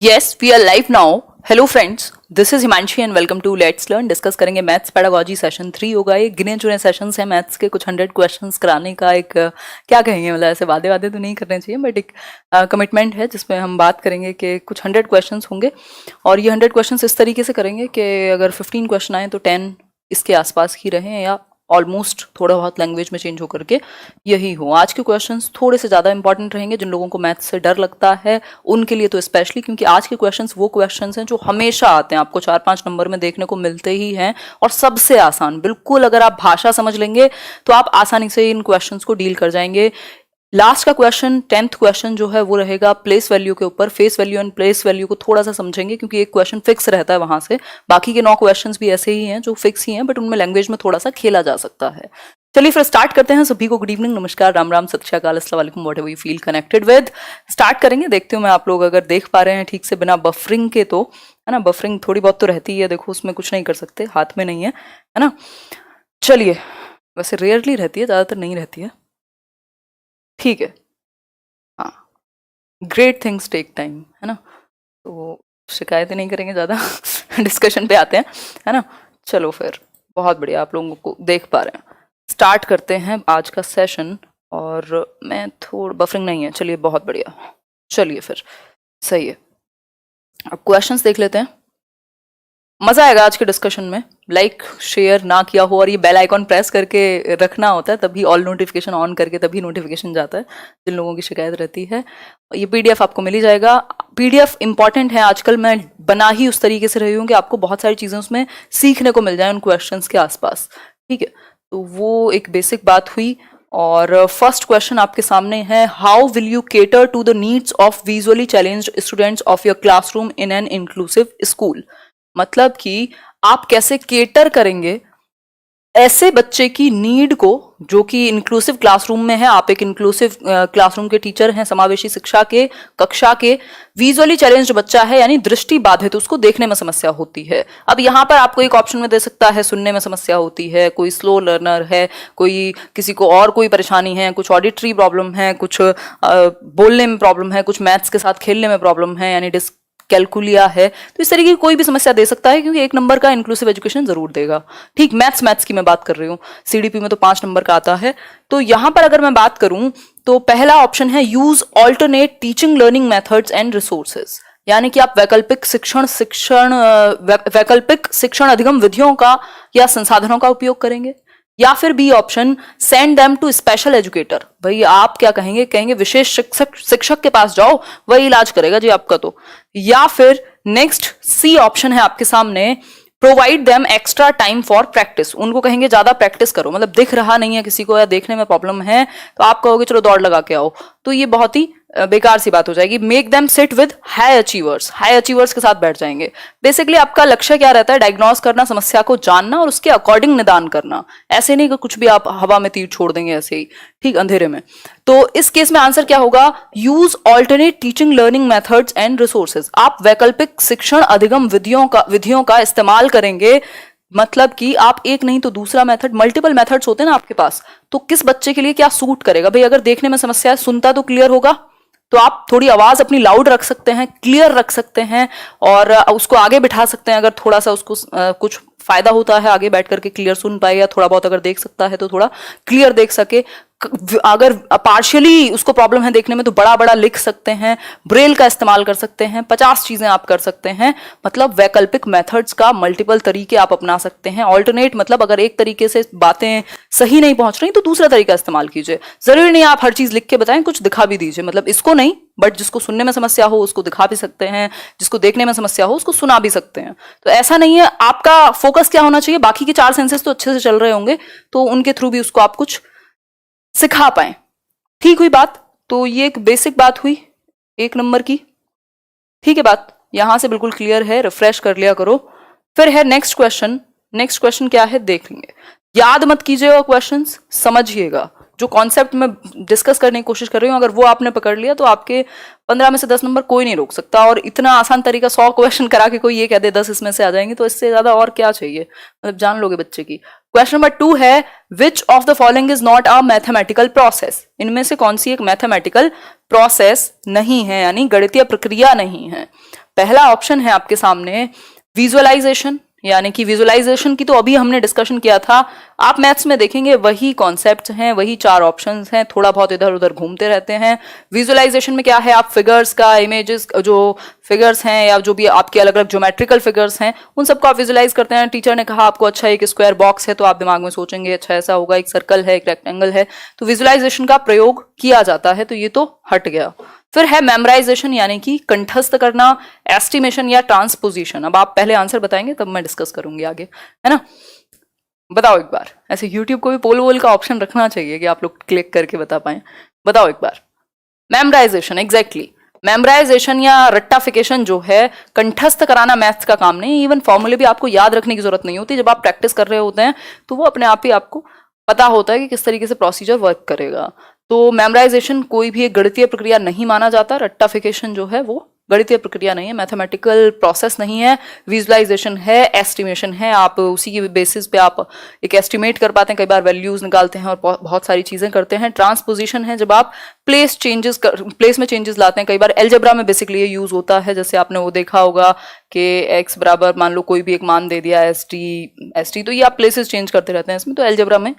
Yes, we are live now. Hello friends, this is Himanshi and welcome to let's learn. Discuss करेंगे maths pedagogy session 3 होगा। ये गिने चुने sessions हैं maths के, कुछ 100 क्वेश्चंस कराने का एक क्या कहेंगे, मतलब ऐसे वादे वादे तो नहीं करने चाहिए, बट एक कमिटमेंट है जिसमें हम बात करेंगे कि कुछ 100 क्वेश्चंस होंगे। और ये 100 क्वेश्चंस इस तरीके से करेंगे कि अगर 15 क्वेश्चन आए तो 10 इसके आसपास ही रहें या ऑलमोस्ट थोड़ा बहुत लैंग्वेज में चेंज होकर के यही हो। आज के क्वेश्चंस थोड़े से ज़्यादा इंपॉर्टेंट रहेंगे। जिन लोगों को मैथ्स से डर लगता है उनके लिए तो स्पेशली, क्योंकि आज के क्वेश्चंस वो क्वेश्चंस हैं जो हमेशा आते हैं, आपको 4-5 नंबर में देखने को मिलते ही हैं, और सबसे आसान। बिल्कुल अगर आप भाषा समझ लेंगे तो आप आसानी से इन क्वेश्चंस को डील कर जाएंगे। लास्ट का क्वेश्चन 10th क्वेश्चन जो है वो रहेगा प्लेस वैल्यू के ऊपर। Face value and place value को थोड़ा सा समझेंगे, क्योंकि एक क्वेश्चन फिक्स रहता है वहां से। बाकी के 9 क्वेश्चंस भी ऐसे ही हैं जो फिक्स ही हैं, बट उनमें लैंग्वेज में थोड़ा सा खेला जा सकता है। चलिए फिर स्टार्ट करते हैं। सभी को गुड इवनिंग, नमस्कार, राम राम, सत श्री अकाल, अस्सलाम वालेकुम, whatever you feel connected with. Start करेंगे। देखते हूँ मैं आप लोग अगर देख पा रहे हैं ठीक से बिना बफरिंग के, तो है ना। बफरिंग थोड़ी बहुत तो रहती है, देखो उसमें कुछ नहीं कर सकते, हाथ में नहीं है ना। चलिए, वैसे रेयरली रहती है, ज्यादातर नहीं रहती है, ठीक है। हाँ, ग्रेट थिंग्स टेक टाइम, है ना, तो शिकायतें नहीं करेंगे ज़्यादा। डिस्कशन पे आते हैं, है ना। चलो फिर, बहुत बढ़िया, आप लोगों को देख पा रहे हैं। स्टार्ट करते हैं आज का सेशन। और मैं थोड़ा बफरिंग नहीं है, चलिए बहुत बढ़िया। चलिए फिर, सही है। अब क्वेश्चंस देख लेते हैं, मजा आएगा आज के डिस्कशन में। लाइक शेयर ना किया हो और ये बेल आइकॉन प्रेस करके रखना होता है, तभी ऑल नोटिफिकेशन ऑन करके तभी नोटिफिकेशन जाता है, जिन लोगों की शिकायत रहती है। ये पीडीएफ आपको मिल ही जाएगा। पीडीएफ इंपॉर्टेंट है, आजकल मैं बना ही उस तरीके से रही हूँ कि आपको बहुत सारी चीज़ें उसमें सीखने को मिल जाए उन क्वेश्चंस के आसपास, ठीक है। तो वो एक बेसिक बात हुई। और फर्स्ट क्वेश्चन आपके सामने है, how will you cater to the needs of visually challenged students of your classroom in an inclusive school. मतलब कि आप कैसे केटर करेंगे ऐसे बच्चे की नीड को जो कि इंक्लूसिव क्लासरूम में है। आप एक इंक्लूसिव क्लासरूम के टीचर हैं, समावेशी शिक्षा के कक्षा के। विजुअली चैलेंज्ड बच्चा है यानी दृष्टि बाधित, उसको देखने में समस्या होती है। अब यहाँ पर आपको एक ऑप्शन में दे सकता है सुनने में समस्या होती है, कोई स्लो लर्नर है, कोई किसी को और कोई परेशानी है, कुछ ऑडिटरी प्रॉब्लम है, कुछ बोलने में प्रॉब्लम है, कुछ मैथ्स के साथ खेलने में प्रॉब्लम है यानी कैलकुलिया है। तो इस तरीके की कोई भी समस्या दे सकता है, क्योंकि 1 नंबर का इंक्लूसिव एजुकेशन जरूर देगा। ठीक, मैथ्स की मैं बात कर रही हूँ, सीडीपी में तो 5 नंबर का आता है। तो यहां पर अगर मैं बात करूं तो पहला ऑप्शन है use alternate teaching learning methods and resources, यानी कि आप वैकल्पिक शिक्षण अधिगम विधियों का या संसाधनों का उपयोग करेंगे। या फिर B option, send them to special educator. भाई आप क्या कहेंगे विशेष शिक्षक के पास जाओ, वही इलाज करेगा जी आपका। तो या फिर नेक्स्ट सी ऑप्शन है आपके सामने, provide them extra time for practice. उनको कहेंगे ज्यादा प्रैक्टिस करो, मतलब दिख रहा नहीं है किसी को या देखने में प्रॉब्लम है तो आप कहोगे चलो दौड़ लगा के आओ, तो ये बहुत ही बेकार सी बात हो जाएगी। Make them sit with high achievers के साथ बैठ जाएंगे। बेसिकली आपका लक्ष्य क्या रहता है, डायग्नोस करना, समस्या को जानना और उसके अकॉर्डिंग निदान करना। ऐसे नहीं कि कुछ भी आप हवा में तीर छोड़ देंगे ऐसे ही, ठीक, अंधेरे में। तो इस केस में आंसर क्या होगा, use alternate teaching learning methods and resources. आप वैकल्पिक शिक्षण अधिगम विधियों का इस्तेमाल करेंगे। मतलब कि आप एक नहीं तो दूसरा मेथड, मल्टीपल मेथड्स होते हैं ना आपके पास, तो किस बच्चे के लिए क्या सूट करेगा। भाई अगर देखने में समस्या है, सुनता तो क्लियर होगा, तो आप थोड़ी आवाज अपनी लाउड रख सकते हैं, क्लियर रख सकते हैं, और उसको आगे बिठा सकते हैं। अगर थोड़ा सा उसको कुछ फायदा होता है आगे बैठ करके क्लियर सुन पाए, या थोड़ा बहुत अगर देख सकता है तो थोड़ा क्लियर देख सके। अगर पार्शियली उसको प्रॉब्लम है देखने में तो बड़ा बड़ा लिख सकते हैं, ब्रेल का इस्तेमाल कर सकते हैं, 50 चीजें आप कर सकते हैं। मतलब वैकल्पिक मेथड्स का मल्टीपल तरीके आप अपना सकते हैं। ऑल्टरनेट मतलब अगर एक तरीके से बातें सही नहीं पहुंच रही तो दूसरा तरीका इस्तेमाल कीजिए। जरूरी नहीं आप हर चीज लिख के बताएं, कुछ दिखा भी दीजिए। मतलब इसको नहीं, बट जिसको सुनने में समस्या हो उसको दिखा भी सकते हैं, जिसको देखने में समस्या हो उसको सुना भी सकते हैं। तो ऐसा नहीं है, आपका फोकस क्या होना चाहिए, बाकी के 4 सेंसेस तो अच्छे से चल रहे होंगे तो उनके थ्रू भी उसको आप कुछ सिखा पाए। ठीक हुई बात। तो ये एक बेसिक बात हुई 1 नंबर की, ठीक है। बात यहां से बिल्कुल क्लियर है, रिफ्रेश कर लिया करो। फिर है नेक्स्ट क्वेश्चन क्या है देख लेंगे। याद मत कीजिएगा क्वेश्चंस, समझिएगा। जो कॉन्सेप्ट में डिस्कस करने की कोशिश कर रही हूँ अगर वो आपने पकड़ लिया तो आपके 15 में से 10 नंबर कोई नहीं रोक सकता। और इतना आसान तरीका 100 क्वेश्चन करा के कोई ये कह दे 10 इसमें से आ जाएंगे, तो इससे ज्यादा और क्या चाहिए, मतलब जान लोगे बच्चे की। क्वेश्चन नंबर 2 है विच of the following is not a mathematical process, इनमें से कौन सी एक मैथमेटिकल प्रोसेस नहीं है, यानी गणितीय प्रक्रिया नहीं है। पहला ऑप्शन है आपके सामने विजुअलाइजेशन, यानी कि विजुअलाइजेशन की तो अभी हमने डिस्कशन किया था, आप मैथ्स में देखेंगे वही कॉन्सेप्ट्स हैं, वही 4 ऑप्शंस हैं, थोड़ा बहुत इधर उधर घूमते रहते हैं। विजुअलाइजेशन में क्या है, आप फिगर्स का इमेजेस जो फिगर्स हैं या जो भी आपके अलग अलग ज्योमेट्रिकल फिगर्स हैं उन सबको आप विजुअलाइज करते हैं। टीचर ने कहा आपको अच्छा एक स्क्वायर बॉक्स है तो आप दिमाग में सोचेंगे अच्छा ऐसा होगा, एक सर्कल है, एक रेक्टेंगल है, तो विजुअलाइजेशन का प्रयोग किया जाता है, तो ये तो हट गया। फिर है मेमोराइजेशन, यानी कि कंठस्थ करना, एस्टिमेशन या ट्रांसपोजिशन। अब आप पहले आंसर बताएंगे तब मैं डिस्कस करूंगी आगे, है ना। बताओ एक बार, ऐसे यूट्यूब को भी पोल वोल का ऑप्शन रखना चाहिए कि आप लोग क्लिक करके बता पाए। बताओ एक बार। मेमोराइजेशन, एग्जैक्टली मेमोराइजेशन या रट्टाफिकेशन जो है, कंठस्थ कराना मैथ्स का काम नहीं, इवन फॉर्मूले भी आपको याद रखने की जरूरत नहीं होती। जब आप प्रैक्टिस कर रहे होते हैं तो वो अपने आप ही आपको पता होता है कि किस तरीके से प्रोसीजर वर्क करेगा। तो मेमोराइजेशन कोई भी एक गणितीय प्रक्रिया नहीं माना जाता, रट्टाफिकेशन जो है वो गणितीय प्रक्रिया नहीं है, मैथमेटिकल प्रोसेस नहीं है। विजुअलाइजेशन है, एस्टिमेशन है, आप उसी की बेसिस पे आप एक एस्टिमेट कर पाते हैं, कई बार वैल्यूज निकालते हैं और बहुत सारी चीजें करते हैं। ट्रांसपोजिशन है जब आप प्लेस में चेंजेस लाते हैं, कई बार एलजेब्रा में बेसिकली ये यूज होता है। जैसे आपने वो देखा होगा कि x बराबर मान लो कोई भी एक मान दे दिया एस टी, तो ये आप प्लेसेस चेंज करते रहते हैं इसमें, तो एलजेब्रा में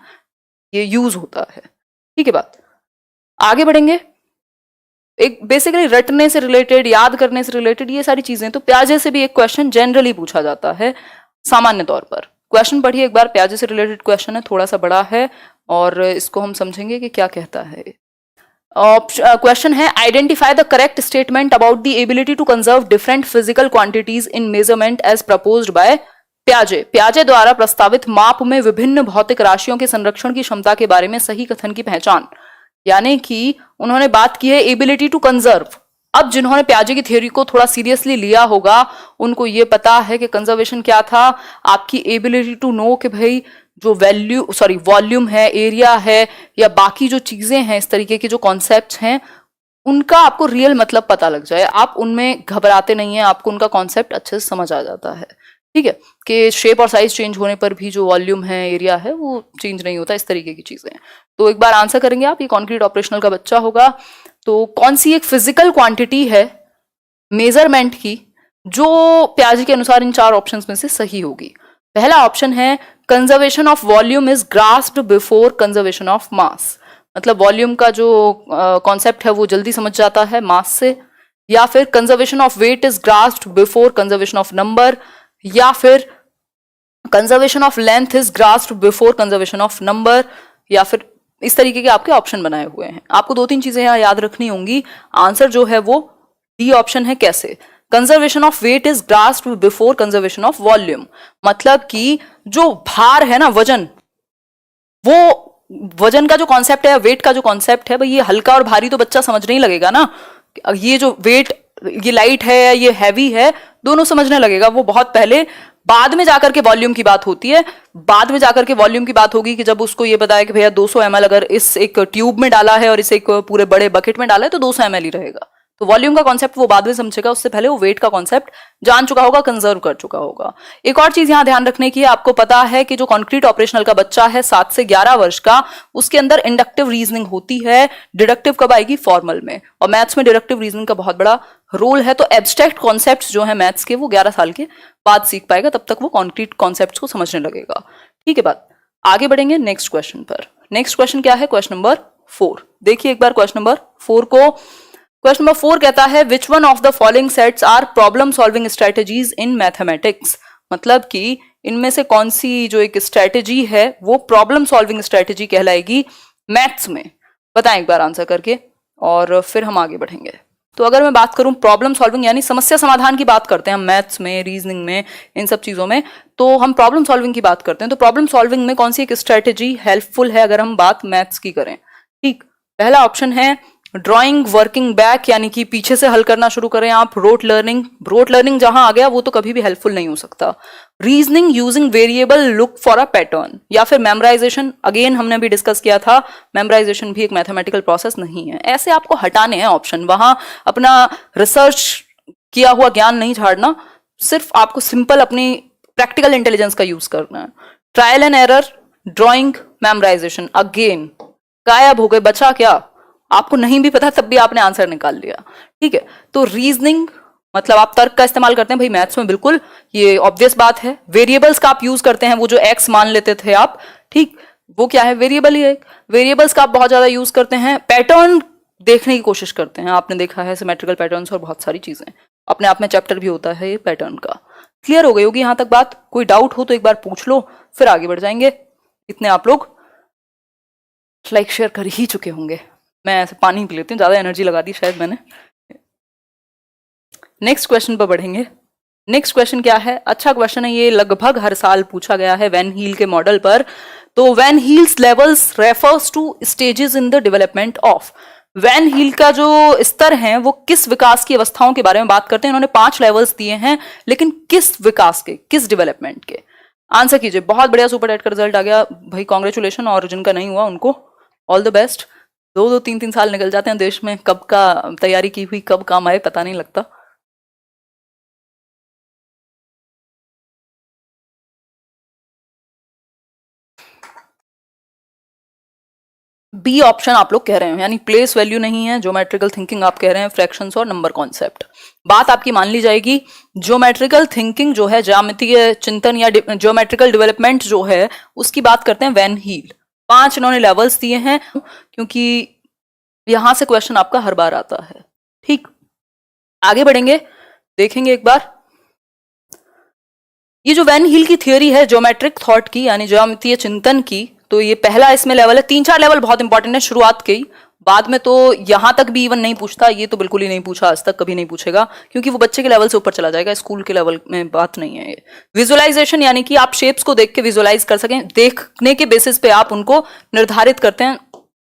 ये यूज होता है। ठीक है बात, आगे बढ़ेंगे। एक बेसिकली रटने से रिलेटेड, याद करने से रिलेटेड ये सारी चीजें, तो प्याजे से भी एक क्वेश्चन जनरली पूछा जाता है सामान्य तौर पर। क्वेश्चन पढ़िए एक बार, प्याजे से रिलेटेड क्वेश्चन है, थोड़ा सा बड़ा है और इसको हम समझेंगे कि क्या कहता है। क्वेश्चन है identify the correct statement about the ability to conserve different physical quantities in measurement as proposed by प्याजे। प्याजे द्वारा प्रस्तावित माप में विभिन्न भौतिक राशियों के संरक्षण की क्षमता के बारे में सही कथन की पहचान, यानी कि उन्होंने बात की है एबिलिटी टू कंजर्व। अब जिन्होंने प्याजे की थ्योरी को थोड़ा सीरियसली लिया होगा उनको ये पता है कि कंजर्वेशन क्या था, आपकी एबिलिटी टू नो कि भाई जो वॉल्यूम है, एरिया है या बाकी जो चीजें हैं, इस तरीके के जो कॉन्सेप्ट्स हैं उनका आपको रियल मतलब पता लग जाए, आप उनमें घबराते नहीं है, आपको उनका कॉन्सेप्ट अच्छे से समझ आ जाता है। ठीक है, कि शेप और साइज चेंज होने पर भी जो वॉल्यूम है, एरिया है, वो चेंज नहीं होता, इस तरीके की चीजें। तो एक बार आंसर करेंगे आप, ये कॉन्क्रीट ऑपरेशनल का बच्चा होगा। तो कौन सी एक फिजिकल क्वांटिटी है मेजरमेंट की जो प्याजे के अनुसार इन 4 ऑप्शंस में से सही होगी। पहला ऑप्शन है conservation of volume is grasped before conservation of mass, मतलब वॉल्यूम का जो कॉन्सेप्ट है वो जल्दी समझ जाता है मास से। या फिर conservation of weight is grasped before conservation of number, या फिर conservation of length is grasped before conservation of number, या फिर इस तरीके के आपके ऑप्शन बनाए हुए हैं। आपको 2-3 चीजें यहाँ याद रखनी होंगी। आंसर जो है वो डी ऑप्शन है। कैसे? Conservation of weight is grasped before conservation of volume, मतलब कि जो भार है ना, वजन, वो वजन का जो कॉन्सेप्ट है, वेट का जो कॉन्सेप्ट है, भाई ये हल्का और भारी तो बच्चा समझने ही लगेगा ना। ये जो वेट, ये लाइट है या ये हैवी है, दोनों समझने लगेगा वो बहुत पहले। बाद में जाकर के वॉल्यूम की बात होती है, बाद में जाकर के वॉल्यूम की बात होगी कि जब उसको ये बताया कि भैया 200 ml अगर इस एक ट्यूब में डाला है और इस एक पूरे बड़े बकेट में डाला है तो 200 ml ही रहेगा। तो वॉल्यूम का कॉन्सेप्ट वो बाद में समझेगा, उससे पहले वो वेट का कॉन्सेप्ट जान चुका होगा, कंजर्व कर चुका होगा। एक और चीज यहां ध्यान रखने की है, आपको पता है कि जो कॉन्क्रीट ऑपरेशनल का बच्चा है 7 से 11 वर्ष का, उसके अंदर इंडक्टिव रीजनिंग होती है। डिडक्टिव कब आएगी? फॉर्मल में। और मैथ्स में डिडक्टिव रीजनिंग का बहुत बड़ा रोल है। तो एब्स्ट्रैक्ट कॉन्सेप्ट्स जो है मैथ्स के, वो 11 साल के बाद सीख पाएगा, तब तक वो कॉन्क्रीट कॉन्सेप्ट्स को समझने लगेगा। ठीक है बात, आगे बढ़ेंगे नेक्स्ट क्वेश्चन पर। नेक्स्ट क्वेश्चन क्या है? Question number 4। देखिए एक बार क्वेश्चन नंबर 4 को। क्वेश्चन नंबर 4 कहता है which one of the following sets are problem solving strategies in mathematics, मतलब कि इनमें से कौन सी जो एक स्ट्रेटेजी है वो प्रॉब्लम सॉल्विंग स्ट्रेटेजी कहलाएगी मैथ्स में। बताएं एक बार आंसर करके और फिर हम आगे बढ़ेंगे। तो अगर मैं बात करूं प्रॉब्लम सॉल्विंग यानी समस्या समाधान की बात करते हैं हम मैथ्स में, रीजनिंग में, इन सब चीजों में, तो हम प्रॉब्लम सॉल्विंग की बात करते हैं। तो प्रॉब्लम सॉल्विंग में कौन सी एक स्ट्रेटेजी हेल्पफुल है अगर हम बात मैथ्स की करें? ठीक, पहला ऑप्शन है ड्राइंग वर्किंग बैक, यानी कि पीछे से हल करना शुरू करें आप। रोट लर्निंग जहां आ गया वो तो कभी भी हेल्पफुल नहीं हो सकता। Reasoning using variable look for a pattern, या फिर मेमोराइजेशन, अगेन हमने भी डिस्कस किया था, मेमोराइजेशन भी एक मैथमेटिकल प्रोसेस नहीं है। ऐसे आपको हटाने हैं ऑप्शन, वहां अपना रिसर्च किया हुआ ज्ञान नहीं झाड़ना, सिर्फ आपको सिंपल अपनी प्रैक्टिकल इंटेलिजेंस का यूज करना है। Trial and error, drawing, memorisation, again गायब हो गए, बचा क्या? आपको नहीं भी पता तब भी आपने आंसर निकाल लिया। ठीक है, तो रीजनिंग मतलब आप तर्क का इस्तेमाल करते हैं भाई मैथ्स में, बिल्कुल ये ऑब्वियस बात है। वेरिएबल्स का आप यूज करते हैं, वो जो एक्स मान लेते थे आप, ठीक, वो क्या है? वेरिएबल ही है। वेरिएबल्स का आप बहुत ज्यादा यूज करते हैं। पैटर्न देखने की कोशिश करते हैं, आपने देखा है सिमेट्रिकल पैटर्न्स और बहुत सारी चीजें, अपने आप में चैप्टर भी होता है ये पैटर्न का। क्लियर हो गई होगी यहां तक बात? कोई डाउट हो तो एक बार पूछ लो, फिर आगे बढ़ जाएंगे। इतने आप लोग लाइक शेयर कर ही चुके होंगे। मैं ऐसे पानी पी लेती हूँ, ज्यादा एनर्जी लगा दी शायद मैंने। नेक्स्ट क्वेश्चन पर बढ़ेंगे। नेक्स्ट क्वेश्चन क्या है? अच्छा क्वेश्चन है ये, लगभग हर साल पूछा गया है वैन हील के मॉडल पर। तो van Hiele's levels refers to stages in the development of. Van Hiele का जो स्तर है वो किस विकास की अवस्थाओं के बारे में बात करते हैं? इन्होंने 5 लेवल्स दिए हैं, लेकिन किस विकास के, किस डेवलपमेंट के? आंसर कीजिए। बहुत बढ़िया, सुपर टेट का रिजल्ट आ गया भाई, कॉन्ग्रेचुलेशन। और जिनका नहीं हुआ उनको ऑल द बेस्ट। 2-2, 3-3 साल निकल जाते हैं देश में, कब का तैयारी की हुई कब काम आए पता नहीं लगता। बी ऑप्शन आप लोग कह रहे हैं, यानी प्लेस वैल्यू नहीं है, ज्योमेट्रिकल थिंकिंग आप कह रहे हैं, फ्रैक्शंस और नंबर कॉन्सेप्ट। बात आपकी मान ली जाएगी। ज्योमेट्रिकल थिंकिंग जो है, ज्यामितीय चिंतन या ज्योमेट्रिकल डेवलपमेंट जो है, उसकी बात करते हैं वैन हील। 5 इन्होंने लेवल्स दिए हैं, क्योंकि यहां से क्वेश्चन आपका हर बार आता है। ठीक, आगे बढ़ेंगे, देखेंगे एक बार। ये जो वैन हील की थियोरी है ज्योमेट्रिक थॉट की, यानी ज्यामितीय चिंतन की, तो ये पहला इसमें लेवल है। 3-4 लेवल बहुत इंपॉर्टेंट है शुरुआत के ही, बाद में तो यहां तक भी इवन नहीं पूछता, ये तो बिल्कुल ही नहीं पूछा आज तक, कभी नहीं पूछेगा, क्योंकि वो बच्चे के लेवल से ऊपर चला जाएगा, स्कूल के लेवल में बात नहीं है ये। विजुअलाइजेशन, यानी कि आप शेप्स को देख के विजुअलाइज कर सकें, देखने के बेसिस पे आप उनको निर्धारित करते हैं,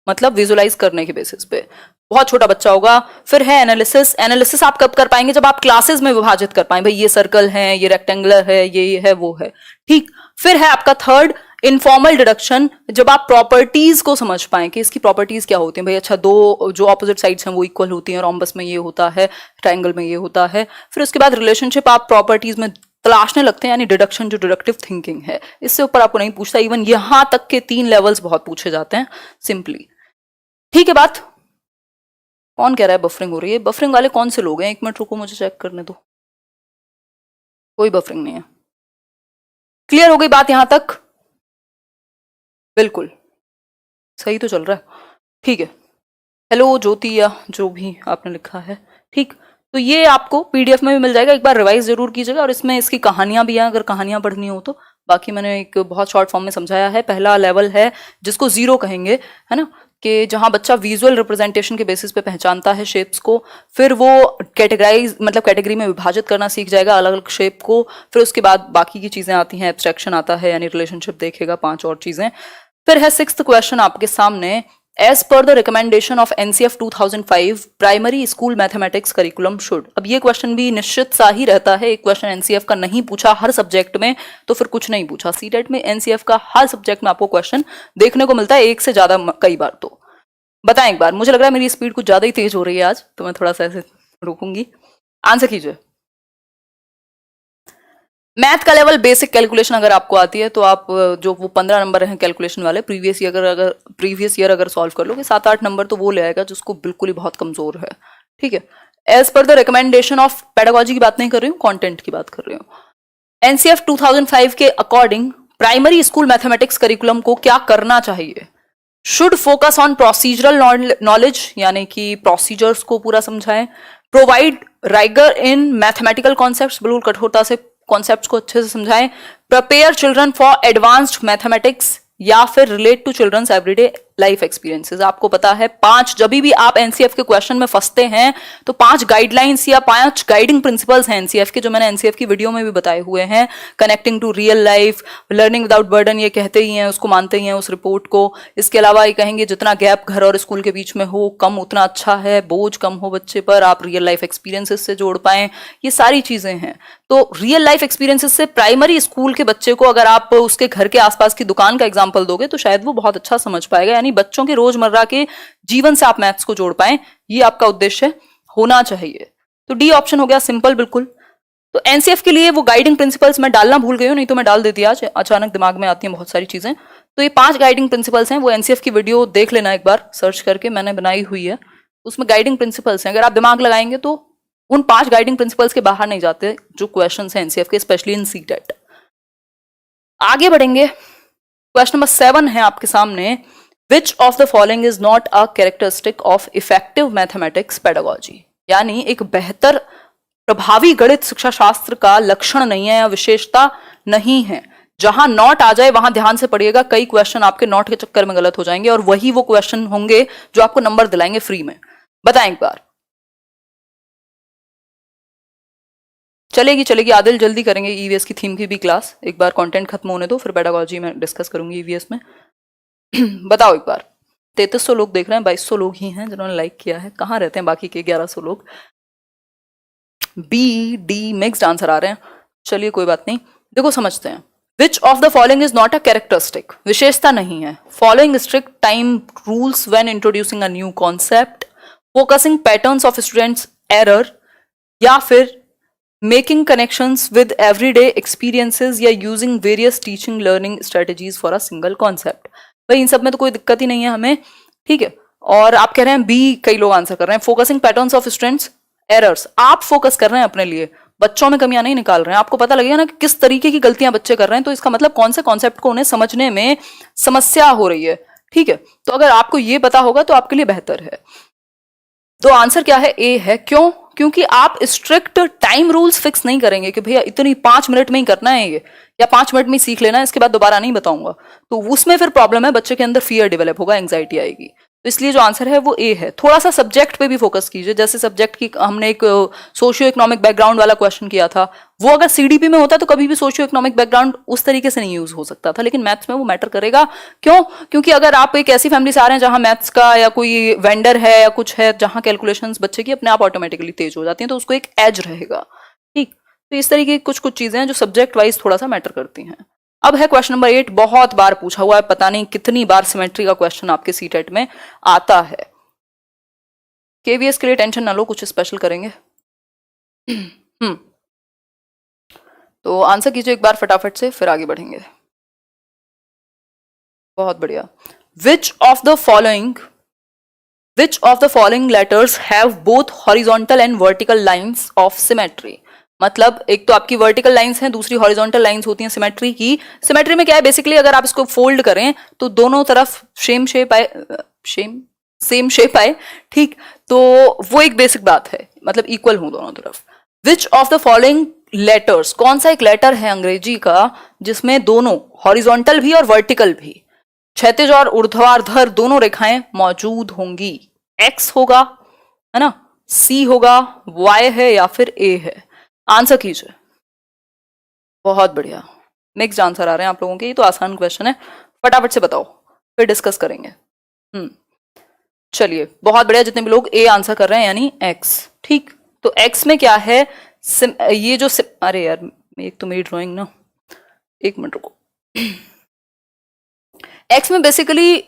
मतलब विजुअलाइज करने के बेसिस पे। बहुत छोटा बच्चा होगा। फिर है एनालिसिस। एनालिसिस आप कब कर पाएंगे? जब आप क्लासेस में विभाजित कर पाए, भाई ये सर्कल है, ये रेक्टेंगुलर है, ये है, वो है। ठीक, फिर है आपका थर्ड इनफॉर्मल डिडक्शन, जब आप प्रॉपर्टीज को समझ पाए कि इसकी प्रॉपर्टीज क्या होती हैं। भाई अच्छा, दो जो ऑपोजिट साइड्स हैं वो इक्वल होती हैं, रोम्बस में ये होता है, ट्राइंगल में ये होता है। फिर उसके बाद रिलेशनशिप आप प्रॉपर्टीज में तलाशने लगते हैं, यानी डिडक्शन जो डिडक्टिव थिंकिंग है। इससे ऊपर आपको नहीं पूछता, इवन यहां तक के 3 लेवल्स बहुत पूछे जाते हैं सिंपली। ठीक है बात? कौन कह रहा है बफरिंग हो रही है? बफरिंग वाले कौन से लोग हैं? 1 मिनट रुको, मुझे चेक करने दो। कोई बफरिंग नहीं है। क्लियर हो गई बात यहां तक? बिल्कुल सही तो चल रहा है। ठीक है, हेलो ज्योति, या जो भी आपने लिखा है। ठीक, तो ये आपको पीडीएफ में भी मिल जाएगा, एक बार रिवाइज जरूर कीजिएगा। और इसमें इसकी कहानियां भी हैं, अगर कहानियां पढ़नी हो तो। बाकी मैंने एक बहुत शॉर्ट फॉर्म में समझाया है। पहला लेवल है जिसको 0 कहेंगे, है ना, कि जहां बच्चा विजुअल रिप्रेजेंटेशन के बेसिस पे पहचानता है शेप्स को। फिर वो कैटेगराइज, मतलब कैटेगरी में विभाजित करना सीख जाएगा अलग अलग शेप को। फिर उसके बाद बाकी की चीजें आती हैं, एब्स्ट्रैक्शन आता है, यानी रिलेशनशिप देखेगा, 5 और चीजें। फिर है 6th क्वेश्चन आपके सामने। As per the recommendation of NCF 2005 primary school mathematics curriculum should. अब ये क्वेश्चन भी निश्चित सा ही रहता है, एक क्वेश्चन एनसीएफ का नहीं पूछा हर सब्जेक्ट में तो फिर कुछ नहीं पूछा। सीटेट में एनसीएफ का हर सब्जेक्ट में आपको क्वेश्चन देखने को मिलता है, एक से ज्यादा कई बार। तो बताएं एक बार, मुझे लग रहा है मेरी स्पीड कुछ ज्यादा ही तेज हो रही है आज, तो मैं थोड़ा सा ऐसे रोकूंगी। आंसर कीजिए। मैथ का लेवल बेसिक कैलकुलेशन अगर आपको आती है तो आप जो वो 15 नंबर हैं कैलकुलेशन वाले, प्रीवियस ईयर अगर सॉल्व कर लोगे 7-8 नंबर तो वो ले आएगा जिसको बिल्कुल ही बहुत कमजोर है। ठीक है, as per the recommendation of pedagogy की बात नहीं कर रही हूँ, कंटेंट की बात कर रही हूँ। एनसीएफ 2005 के according primary school mathematics curriculum को क्या करना चाहिए? Should focus on procedural knowledge, यानी कि प्रोसीजर्स को पूरा समझाएं। Provide rigour in mathematical concepts, बिल्कुल कठोरता से कॉन्सेप्ट्स को अच्छे से समझाएं। Prepare children for advanced mathematics, या फिर relate to children's everyday life experiences. आपको पता है 5, जब भी आप एनसीएफ के क्वेश्चन में फंसते हैं तो 5 गाइडलाइंस या 5 गाइडिंग प्रिंसिपल्स हैं एनसीएफ के, जो मैंने एनसीएफ की वीडियो में भी बताए हुए हैं। Connecting to real life, learning without burden, ये कहते ही हैं, उसको मानते ही हैं उस रिपोर्ट को। इसके अलावा ये कहेंगे जितना गैप घर और स्कूल के बीच में हो कम उतना अच्छा है, बोझ कम हो बच्चे पर, आप रियल लाइफ एक्सपीरियंसेस से जोड़ पाएं, ये सारी चीजें हैं। तो रियल लाइफ एक्सपीरियंसेस से प्राइमरी स्कूल के बच्चे को अगर आप उसके घर के आसपास की दुकान का एग्जाम्पल दोगे तो शायद वो बहुत अच्छा समझ पाएगा, यानी बच्चों के रोजमर्रा के जीवन से आप मैथ्स को जोड़ पाएं, ये आपका उद्देश्य होना चाहिए। तो डी ऑप्शन हो गया सिंपल बिल्कुल। तो एनसीएफ के लिए वो गाइडिंग प्रिंसिपल्स मैं डालना भूल गई हूं, नहीं तो मैं डाल देती आज, अचानक दिमाग में आती हैं बहुत सारी चीजें। तो ये 5 गाइडिंग प्रिंसिपल्स हैं, वो एनसीएफ की वीडियो देख लेना एक बार सर्च करके, मैंने बनाई हुई है, उसमें गाइडिंग प्रिंसिपल्स हैं। अगर आप दिमाग लगाएंगे तो उन 5 गाइडिंग प्रिंसिपल्स के बाहर नहीं जाते जो क्वेश्चन हैं एनसीएफ के, स्पेशली इन सीटेट। आगे बढ़ेंगे, क्वेश्चन नंबर 7 है आपके सामने, विच of the following is not a characteristic of effective mathematics pedagogy, यानी एक बेहतर प्रभावी गणित शिक्षा शास्त्र का लक्षण नहीं है या विशेषता नहीं है। जहां नॉट आ जाए वहां ध्यान से पढ़िएगा, कई क्वेश्चन आपके नॉट के चक्कर में गलत हो जाएंगे और वही वो क्वेश्चन होंगे जो आपको नंबर दिलाएंगे फ्री में। बताएं एक बार। चलेगी आदिल, जल्दी करेंगे ईवीएस की थीम की भी क्लास, एक बार कंटेंट खत्म होने दो, फिर पेडागोजी में डिस्कस करूंगी ईवीएस में। बताओ एक बार। 3300 लोग देख रहे हैं, 2200 लोग ही हैं जिन्होंने लाइक किया है, कहाँ रहते हैं बाकी के 1100 लोग? बी डी मिक्स्ड आंसर आ रहे हैं, चलिए कोई बात नहीं। देखो समझते हैं, which of the following is not a characteristic, विशेषता नहीं है। Following strict time rules when introducing a new concept, focusing patterns of students error, या फिर making connections with everyday experiences, या using various teaching learning strategies for a single concept. भाई इन सब में तो कोई दिक्कत ही नहीं है हमें, ठीक है। और आप कह रहे हैं बी, कई लोग आंसर कर रहे हैं, focusing patterns of students errors. आप फोकस कर रहे हैं अपने लिए, बच्चों में कमियां नहीं निकाल रहे हैं। आपको पता लगेगा ना कि किस तरीके की गलतियां बच्चे कर रहे हैं, तो इसका मतलब कौन से कॉन्सेप्ट को उन्हें समझने में समस्या हो रही है, ठीक है। तो अगर आपको ये पता होगा तो आपके लिए बेहतर है। तो आंसर क्या है? ए है। क्यों? क्योंकि आप स्ट्रिक्ट टाइम रूल्स फिक्स नहीं करेंगे कि भैया इतनी 5 मिनट में ही करना है ये, या 5 मिनट में ही सीख लेना है, इसके बाद दोबारा नहीं बताऊंगा, तो उसमें फिर प्रॉब्लम है, बच्चे के अंदर फियर डेवलप होगा, एंग्जाइटी आएगी। तो इसलिए जो आंसर है वो ए है। थोड़ा सा सब्जेक्ट पे भी फोकस कीजिए, जैसे सब्जेक्ट की हमने एक सोशियो इकोनॉमिक बैकग्राउंड वाला क्वेश्चन किया था, वो अगर सीडीपी में होता तो कभी भी सोशियो इकोनॉमिक बैकग्राउंड उस तरीके से नहीं यूज हो सकता था, लेकिन मैथ्स में वो मैटर करेगा। क्यों? क्योंकि अगर आप एक ऐसी फैमिली से आ रहे हैं जहां मैथ्स का या कोई वेंडर है या कुछ है, जहां कैलकुलेशंस बच्चे की अपने आप ऑटोमेटिकली तेज हो जाती हैं, तो उसको एक एज रहेगा, ठीक। तो इस तरीके की कुछ चीजें हैं जो सब्जेक्ट वाइज थोड़ा सा मैटर करती हैं। अब है क्वेश्चन नंबर 8, बहुत बार पूछा हुआ है, पता नहीं कितनी बार सिमेट्री का क्वेश्चन आपके सीटेट में आता है। केवीएस के लिए टेंशन ना लो, कुछ स्पेशल करेंगे। तो आंसर कीजिए एक बार फटाफट से, फिर आगे बढ़ेंगे। बहुत बढ़िया। विच of the following letters have both horizontal and vertical lines of symmetry. मतलब एक तो आपकी वर्टिकल लाइंस हैं, दूसरी हॉरिजॉन्टल लाइंस होती हैं सिमेट्री की। सिमेट्री में क्या है बेसिकली, अगर आप इसको फोल्ड करें तो दोनों तरफ सेम शेप आए, ठीक। तो वो एक बेसिक बात है, मतलब इक्वल हो दोनों तरफ। विच ऑफ द फॉलोइंग लेटर्स, कौन सा एक लेटर है अंग्रेजी का जिसमें दोनों हॉरिजॉन्टल भी और वर्टिकल भी, क्षैतिज और ऊर्ध्वाधर दोनों रेखाएं मौजूद होंगी? एक्स होगा, है ना, सी होगा, वाई है, या फिर ए है? आंसर कीजिए। बहुत बढ़िया, मिक्स्ड आंसर आ रहे हैं आप लोगों के, ये तो आसान क्वेश्चन है, फटाफट से बताओ, फिर डिस्कस करेंगे। चलिए बहुत बढ़िया, जितने भी लोग ए आंसर कर रहे हैं यानी एक्स, ठीक। तो एक्स में क्या है, ये जो अरे यार एक तो मेरी ड्राइंग ना, एक मिनट रुको। एक्स में बेसिकली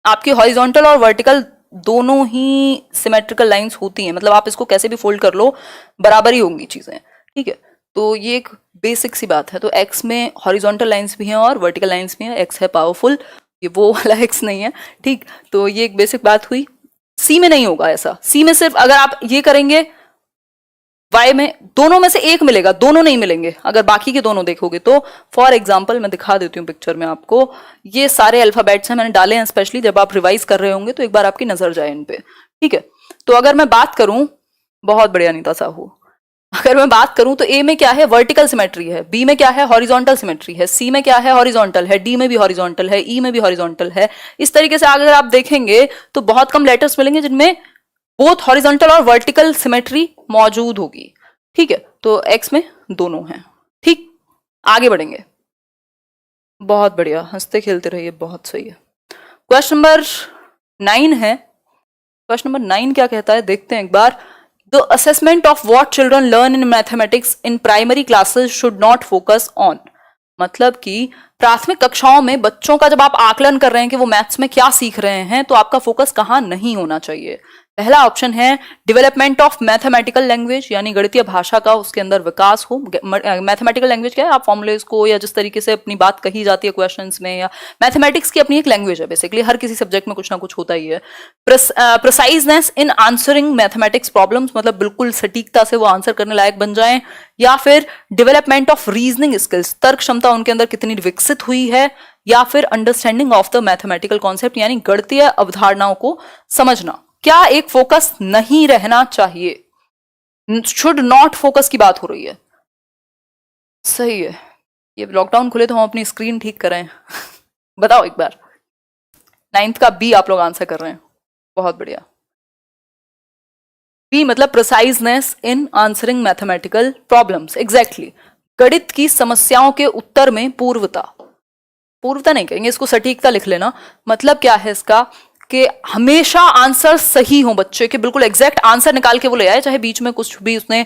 आपकी हॉरिजॉन्टल और वर्टिकल दोनों ही सिमेट्रिकल लाइंस होती हैं, मतलब आप इसको कैसे भी फोल्ड कर लो बराबर ही होंगी चीजें, ठीक है। तो ये एक बेसिक सी बात है। तो एक्स में हॉरिजॉन्टल लाइंस भी हैं और वर्टिकल लाइंस भी हैं, एक्स है पावरफुल, ये वो वाला एक्स नहीं है, ठीक। तो ये एक बेसिक बात हुई। सी में नहीं होगा ऐसा, सी में सिर्फ अगर आप ये करेंगे, वाई में दोनों में से एक मिलेगा, दोनों नहीं मिलेंगे अगर बाकी के दोनों देखोगे तो। फॉर एग्जाम्पल मैं दिखा देती हूँ पिक्चर में आपको, ये सारे अल्फाबेट्स हैं, मैंने डाले हैं स्पेशली, जब आप रिवाइज कर रहे होंगे तो एक बार आपकी नजर जाए इन पे, ठीक है। तो अगर मैं बात करूं, बहुत बढ़िया नीता साहू, अगर मैं बात करूं तो ए में क्या है, वर्टिकल सिमेट्री है, बी में क्या है, हॉरिजॉन्टल सिमेट्री है, सी में क्या है, हॉरिजॉन्टल है, डी में भी हॉरिजॉन्टल है, ई में भी हॉरिजॉन्टल है। इस तरीके से अगर आप देखेंगे तो बहुत कम लेटर्स मिलेंगे जिनमें बोथ हॉरिजॉन्टल और वर्टिकल सिमेट्री मौजूद होगी, ठीक है। तो एक्स में दोनों हैं, ठीक। आगे बढ़ेंगे, बहुत बढ़िया, हंसते खेलते रहिए, बहुत सही है। क्वेश्चन नंबर 9 है। क्वेश्चन नंबर 9 क्या कहता है, देखते हैं एक बार। The assessment of what children learn in mathematics in primary classes should not focus on. मतलब कि प्राथमिक कक्षाओं में बच्चों का जब आप आकलन कर रहे हैं कि वो मैथ्स में क्या सीख रहे हैं, तो आपका फोकस कहाँ नहीं होना चाहिए। पहला ऑप्शन है डेवलपमेंट ऑफ मैथमेटिकल लैंग्वेज, यानी गणितीय भाषा का उसके अंदर विकास हो। मैथमेटिकल लैंग्वेज क्या है, आप फॉर्मूलेज को या जिस तरीके से अपनी बात कही जाती है क्वेश्चंस में, या मैथमेटिक्स की अपनी एक लैंग्वेज है बेसिकली, हर किसी सब्जेक्ट में कुछ ना कुछ होता ही है। प्रिसाइजनेस इन आंसरिंग मैथमेटिक्स प्रॉब्लम्स, मतलब बिल्कुल सटीकता से वो आंसर करने लायक बन जाएं। या फिर डेवलपमेंट ऑफ रीजनिंग स्किल्स, तर्क क्षमता उनके अंदर कितनी विकसित हुई है। या फिर understanding of the mathematical concept, यानी गणितीय अवधारणाओं को समझना। क्या एक फोकस नहीं रहना चाहिए, शुड नॉट फोकस की बात हो रही है। सही है, ये लॉकडाउन खुले तो हम अपनी स्क्रीन ठीक करें। बताओ एक बार, 9th का बी आप लोग आंसर कर रहे हैं, बहुत बढ़िया। बी मतलब preciseness in answering mathematical problems, exactly. गणित की समस्याओं के उत्तर में पूर्वता, पूर्वता नहीं कहेंगे इसको, सटीकता लिख लेना। मतलब क्या है इसका कि हमेशा आंसर सही हो बच्चे के, बिल्कुल एग्जैक्ट आंसर निकाल के वो ले आए, चाहे बीच में कुछ भी उसने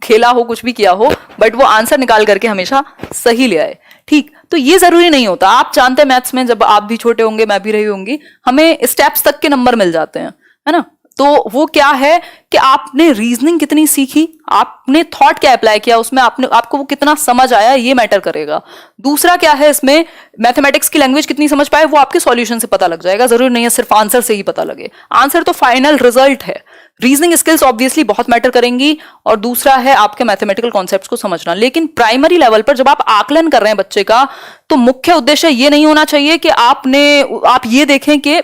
खेला हो, कुछ भी किया हो, बट वो आंसर निकाल करके हमेशा सही ले आए। ठीक, तो ये जरूरी नहीं होता। आप जानते हैं मैथ्स में, जब आप भी छोटे होंगे, मैं भी रही होंगी, हमें स्टेप्स तक के नंबर मिल जाते हैं, है ना। तो वो क्या है कि आपने रीजनिंग कितनी सीखी, आपने थॉट क्या अप्लाई किया उसमें, आपको वो कितना समझ आया, ये मैटर करेगा। दूसरा क्या है, इसमें मैथमेटिक्स की लैंग्वेज कितनी समझ पाए, वो आपके सॉल्यूशन से पता लग जाएगा, जरूरी नहीं है सिर्फ आंसर से ही पता लगे। आंसर तो फाइनल रिजल्ट है। रीजनिंग स्किल्स ऑब्वियसली बहुत मैटर करेंगी, और दूसरा है आपके मैथमेटिकल कॉन्सेप्ट्स को समझना। लेकिन प्राइमरी लेवल पर जब आप आकलन कर रहे हैं बच्चे का, तो मुख्य उद्देश्य ये नहीं होना चाहिए कि आप ये देखें कि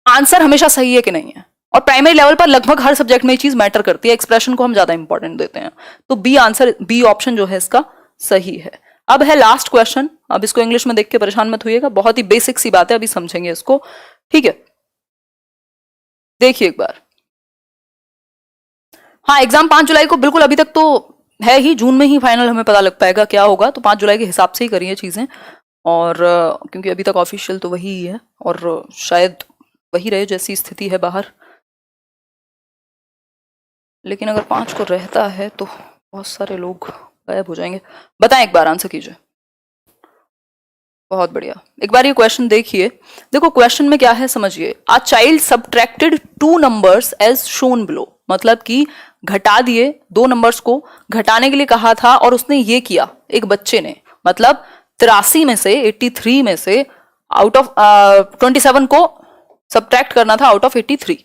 आंसर हमेशा सही है कि नहीं है। और प्राइमरी लेवल पर लगभग हर सब्जेक्ट में ये चीज मैटर करती है, एक्सप्रेशन को हम ज्यादा इंपॉर्टेंट देते हैं। तो बी आंसर, बी ऑप्शन जो है इसका सही है। अब है लास्ट क्वेश्चन, अब इसको इंग्लिश में देख के परेशान मत होइएगा, बहुत ही बेसिक सी बात है, अभी समझेंगे इसको, ठीक है। देखिए एक बार, हाँ एग्जाम 5 जुलाई को, बिल्कुल अभी तक तो है ही, जून में ही फाइनल हमें पता लग पाएगा क्या होगा, तो 5 जुलाई के हिसाब से ही करिए चीजें। और क्योंकि अभी तक ऑफिशियल तो वही है, और शायद वही रहे जैसी स्थिति है बाहर। लेकिन अगर 5 को रहता है तो बहुत सारे लोग गायब हो जाएंगे। बताएं एक बार, आंसर कीजिए। बहुत बढ़िया, एक बार ये क्वेश्चन देखिए। देखो क्वेश्चन में क्या है समझिए। A child subtracted 2 numbers as shown below, मतलब कि घटा दिए 2 नंबर्स को, घटाने के लिए कहा था और उसने ये किया एक बच्चे ने, मतलब 83 में से 83 में से आउट ऑफ 27 को सबट्रैक्ट करना था आउट ऑफ 83,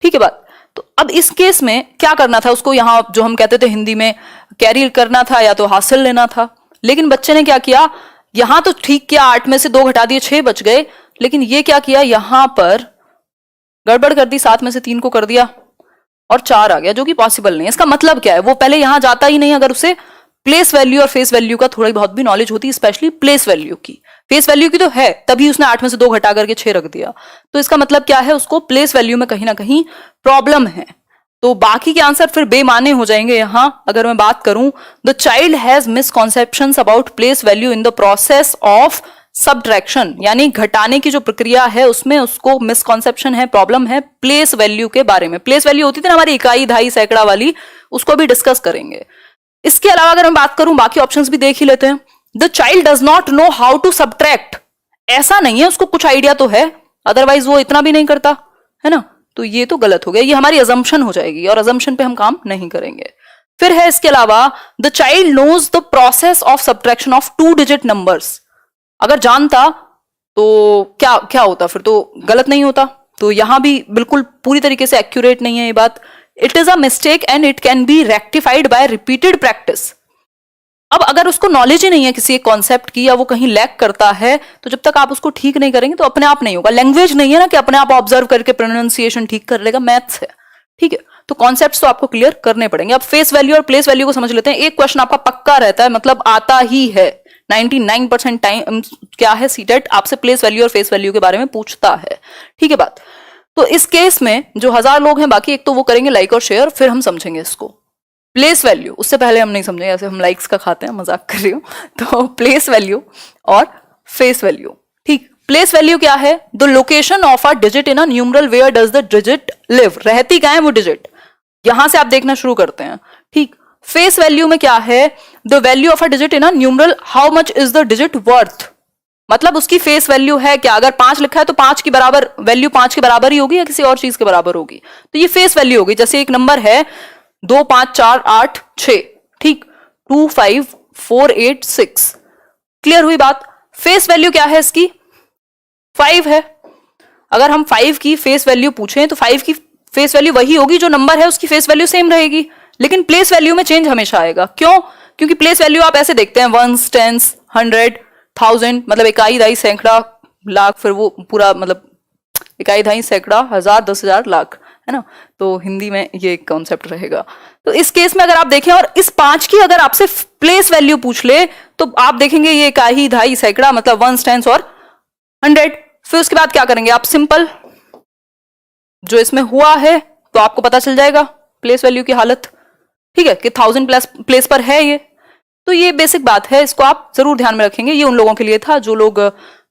ठीक है बात। तो अब इस केस में क्या करना था उसको, यहां जो हम कहते थे हिंदी में कैरी करना था या तो हासिल लेना था। लेकिन बच्चे ने क्या किया, यहां तो ठीक किया, 8 में से 2 घटा दिए, 6 बच गए। लेकिन ये क्या किया, यहां पर गड़बड़ कर दी, 7 में से 3 को कर दिया और 4 आ गया, जो कि पॉसिबल नहीं है। इसका मतलब क्या है, वो पहले यहां जाता ही नहीं। अगर उसे प्लेस वैल्यू और फेस वैल्यू का थोड़ी बहुत भी नॉलेज होती, स्पेशली प्लेस वैल्यू की, फेस वैल्यू की तो है, तभी उसने 8 में से 2 घटा करके 6 रख दिया। तो इसका मतलब क्या है, उसको प्लेस वैल्यू में कहीं ना कहीं प्रॉब्लम है। तो बाकी के आंसर फिर बेमाने हो जाएंगे। यहां अगर मैं बात करूं, the child has misconceptions about place value in the process of subtraction, यानी घटाने की जो प्रक्रिया है उसमें उसको मिसकॉन्सेप्शन है, प्रॉब्लम है प्लेस वैल्यू के बारे में। प्लेस वैल्यू होती थी ना हमारी इकाई, दहाई, सैकड़ा वाली, उसको भी डिस्कस करेंगे। इसके अलावा अगर मैं बात करूं, बाकी ऑप्शंस भी देख ही लेते हैं। The child does not know how to subtract, ऐसा नहीं है, उसको कुछ आइडिया तो है, अदरवाइज वो इतना भी नहीं करता, है ना। तो ये तो गलत हो गया, ये हमारी अजम्पशन हो जाएगी और अजम्पशन पे हम काम नहीं करेंगे। फिर है इसके अलावा, the child knows the process of subtraction of 2 digit numbers. अगर जानता तो क्या क्या होता, फिर तो गलत नहीं होता। तो यहां भी बिल्कुल पूरी तरीके से एक्यूरेट नहीं है ये बात। It is a mistake and it can be rectified by repeated practice. अब अगर उसको नॉलेज ही नहीं है किसी एक कॉन्सेप्ट की, या वो कहीं लैक करता है, तो जब तक आप उसको ठीक नहीं करेंगे तो अपने आप नहीं होगा। लैंग्वेज नहीं है ना कि अपने आप ऑब्जर्व करके प्रोनाउंसिएशन ठीक कर लेगा, मैथ्स है, ठीक है। तो कॉन्सेप्ट्स तो आपको क्लियर करने पड़ेंगे। अब फेस वैल्यू और प्लेस वैल्यू को समझ लेते हैं। एक क्वेश्चन आपका पक्का रहता है, मतलब आता ही है 99% टाइम, क्या है, सीटेट आपसे प्लेस वैल्यू और फेस वैल्यू के बारे में पूछता है, ठीक है बात। तो इस केस में जो 1000 लोग हैं, बाकी एक तो वो करेंगे लाइक और शेयर, फिर हम समझेंगे इसको। प्लेस वैल्यू उससे पहले हम नहीं समझेंगे, ऐसे हम लाइक्स का खाते हैं, मजाक कर रही हूं। तो प्लेस वैल्यू और फेस वैल्यू, ठीक। प्लेस वैल्यू क्या है, the location of a digit in a numeral, where does the digit live, रहती कहां है वो डिजिट, यहां से आप देखना शुरू करते हैं, ठीक। फेस वैल्यू में क्या है, the value of a digit in a numeral, how much is the digit worth, मतलब उसकी फेस वैल्यू है क्या। अगर 5 लिखा है तो 5 की बराबर वैल्यू 5 के बराबर ही होगी या किसी और चीज के बराबर होगी, तो ये फेस वैल्यू होगी। जैसे एक नंबर है 2 5 4 8 6, ठीक, 2 5 4 8 6, क्लियर हुई बात। फेस वैल्यू क्या है इसकी, 5 है। अगर हम 5 की फेस वैल्यू पूछें तो 5 की फेस वैल्यू वही होगी, जो नंबर है उसकी फेस वैल्यू सेम रहेगी, लेकिन प्लेस वैल्यू में चेंज हमेशा आएगा। क्यों? क्योंकि प्लेस वैल्यू आप ऐसे देखते हैं, वंस, टेंस, 100, 1000, मतलब इकाई, दहाई, सैकड़ा, लाख, फिर वो पूरा मतलब इकाई, दहाई, सैकड़ा, हजार, 10,000, लाख, है ना। तो हिंदी में ये कॉन्सेप्ट रहेगा। तो इस केस में अगर आप देखें और इस 5 की अगर आपसे प्लेस वैल्यू पूछ ले तो आप देखेंगे ये इकाई, दहाई, सैकड़ा, मतलब वंस, टेंस और 100। फिर उसके बाद क्या करेंगे आप, सिंपल जो इसमें हुआ है तो आपको पता चल जाएगा प्लेस वैल्यू की हालत, ठीक है, कि 1000 प्लेस पर है ये। तो ये बेसिक बात है, इसको आप जरूर ध्यान में रखेंगे। ये उन लोगों के लिए था जो लोग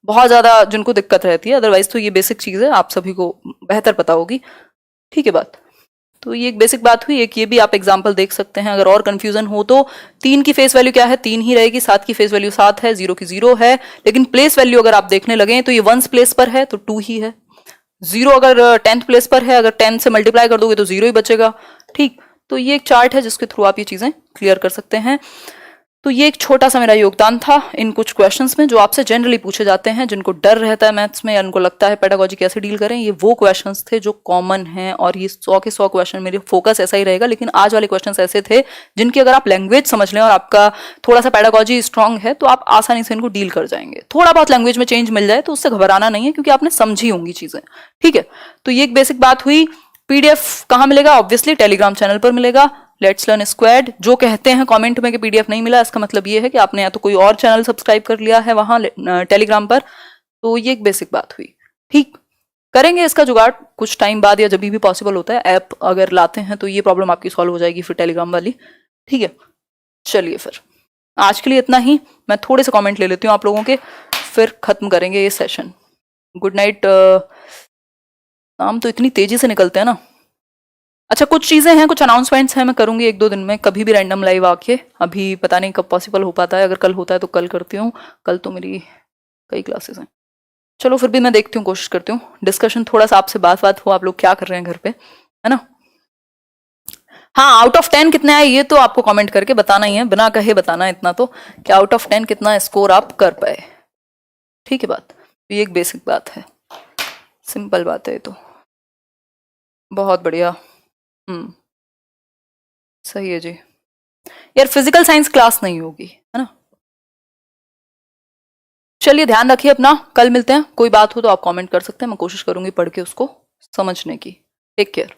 बहुत ज्यादा जिनको दिक्कत रहती है, अदरवाइज तो ये बेसिक चीज है, आप सभी को बेहतर पता होगी, ठीक है बात। तो ये एक बेसिक बात हुई। एक ये भी आप एग्जांपल देख सकते हैं, अगर और कंफ्यूजन हो तो 3 की फेस वैल्यू क्या है, 3 ही रहेगी, 7 की फेस वैल्यू 7 है, 0 की 0 है, लेकिन प्लेस वैल्यू अगर आप देखने लगे तो ये 1 प्लेस पर है तो 2 ही है। 0 अगर 10th प्लेस पर है, अगर 10 से मल्टीप्लाई कर दोगे तो 0 ही बचेगा, ठीक। तो ये एक चार्ट है जिसके थ्रू आप ये चीजें क्लियर कर सकते हैं। तो ये एक छोटा सा मेरा योगदान था इन कुछ क्वेश्चंस में जो आपसे जनरली पूछे जाते हैं, जिनको डर रहता है मैथ्स में या उनको लगता है पेडागोजी कैसे डील करें। ये वो क्वेश्चंस थे जो कॉमन हैं और ये 100 के 100 क्वेश्चन, मेरे फोकस ऐसा ही रहेगा। लेकिन आज वाले क्वेश्चंस ऐसे थे जिनकी अगर आप लैंग्वेज समझ लें और आपका थोड़ा सा पेडागोजी स्ट्रांग है तो आप आसानी से इनको डील कर जाएंगे। थोड़ा बहुत लैंग्वेज में चेंज मिल जाए तो उससे घबराना नहीं है, क्योंकि आपने समझी होंगी चीजें, ठीक है। तो ये एक बेसिक बात हुई। पीडीएफ कहाँ मिलेगा? ऑब्वियसली टेलीग्राम चैनल पर मिलेगा, लेट्स लर्न स्क्वाड। जो कहते हैं कमेंट में कि पीडीएफ नहीं मिला, इसका मतलब ये है कि आपने या तो कोई और चैनल सब्सक्राइब कर लिया है वहां टेलीग्राम पर। तो ये एक बेसिक बात हुई, ठीक। करेंगे इसका जुगाड़ कुछ टाइम बाद या जब भी पॉसिबल होता है। ऐप अगर लाते हैं तो ये प्रॉब्लम आपकी सॉल्व हो जाएगी फिर टेलीग्राम वाली, ठीक है। चलिए फिर आज के लिए इतना ही। मैं थोड़े से कमेंट ले लेती हूँ आप लोगों के, फिर खत्म करेंगे ये सेशन। Good night. काम तो इतनी तेजी से निकलते हैं ना। अच्छा, कुछ चीजें हैं, कुछ अनाउंसमेंट्स हैं, मैं करूंगी 1-2 दिन में, कभी भी रैंडम लाइव आके। अभी पता नहीं कब पॉसिबल हो पाता है, अगर कल होता है तो कल करती हूँ। कल तो मेरी कई क्लासेस हैं, चलो फिर भी मैं देखती हूँ, कोशिश करती हूँ। डिस्कशन थोड़ा सा आपसे बात हो, आप लोग क्या कर रहे हैं घर पे, है ना। हाँ, आउट ऑफ 10 कितने आए ये तो आपको कमेंट करके बताना ही है, बिना कहे बताना है इतना तो, कि आउट ऑफ 10 कितना स्कोर आप कर पाए, ठीक है बात। ये एक बेसिक बात है, सिंपल बात है ये तो। बहुत बढ़िया, सही है जी। यार फिजिकल साइंस क्लास नहीं होगी, है ना। चलिए ध्यान रखिए अपना, कल मिलते हैं। कोई बात हो तो आप कमेंट कर सकते हैं, मैं कोशिश करूंगी पढ़ के उसको समझने की। Take care.